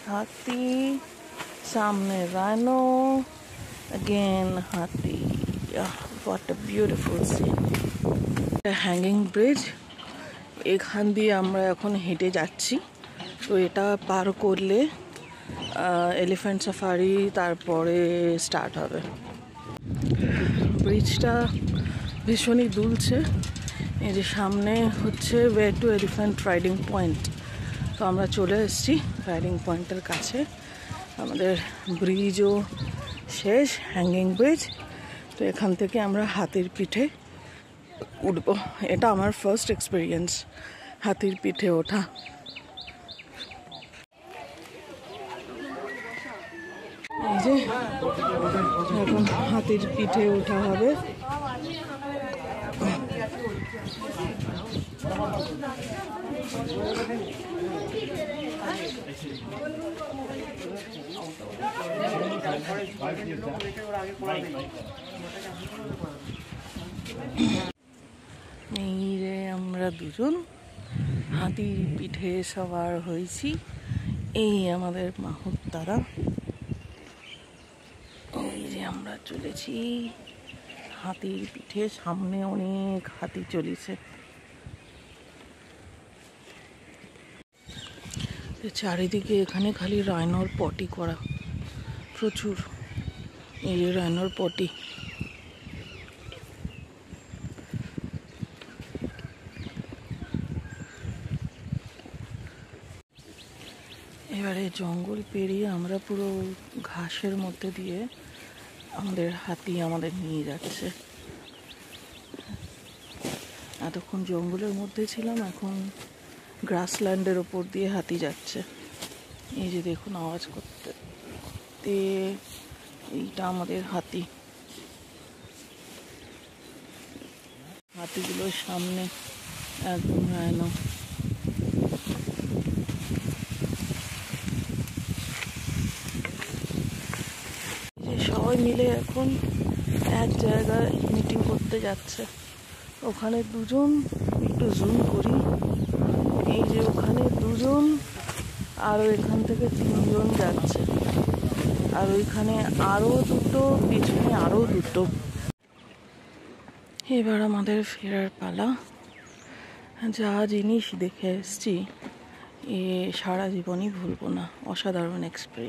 হাতি, সামনে rhino, again হাতি। What a beautiful scene. একটা হ্যাঙ্গিং ব্রিজ, এখান দিয়ে আমরা এখন হেঁটে যাচ্ছি। তো এটা পার করলে এলিফ্যান্ট সাফারি তারপরে স্টার্ট হবে। ব্রিজটা ভীষণই দুলছে। এই যে সামনে হচ্ছে way to elephant riding point. তো আমরা চলে এসেছি রাইডিং পয়েন্টের কাছে। আমাদের ব্রিজও শেষ, হ্যাঙ্গিং ব্রিজ। তো এখান থেকে আমরা হাতির পিঠে উঠবো। এটা আমার ফার্স্ট এক্সপিরিয়েন্স হাতির পিঠে ওঠা। এই যে এখন হাতির পিঠে ওঠা হবে। এই যে আমরা দুজন হাতির পিঠে সবার হয়েছি। এই আমাদের মাহুত-তারা। এই যে আমরা চলেছি হাতির পিঠে, সামনে অনেক হাতি চলেছে। চারিদিকে এখানে খালি রাইনোর পটি করা, প্রচুর। এই যে রাইনোর পটি। এবারে জঙ্গল পেরিয়ে আমরা পুরো ঘাসের মধ্যে দিয়ে আমাদের হাতি আমাদের নিয়ে যাচ্ছে। এতক্ষণ জঙ্গলের মধ্যে ছিলাম, এখন গ্রাসল্যান্ডের ওপর দিয়ে হাতি যাচ্ছে। এই যে দেখুন আওয়াজ করতে, এইটা আমাদের হাতি। হাতিগুলোর সামনে একদম রাইনো। সবাই মিলে এখন এক জায়গায় মিটিং করতে যাচ্ছে। ওখানে দুজন, একটু জুম করি, এই যে ওখানে দুজন, আর এখান থেকে তিনজন যাচ্ছে, আর ওইখানে আরো দুটো, পিছনে আরো দুটো। এবার আমাদের ফেরার পালা। যা জিনিস দেখে এসছি এ সারা জীবনই ভুলবো না। অসাধারণ এক্সপিরিয়েন্স।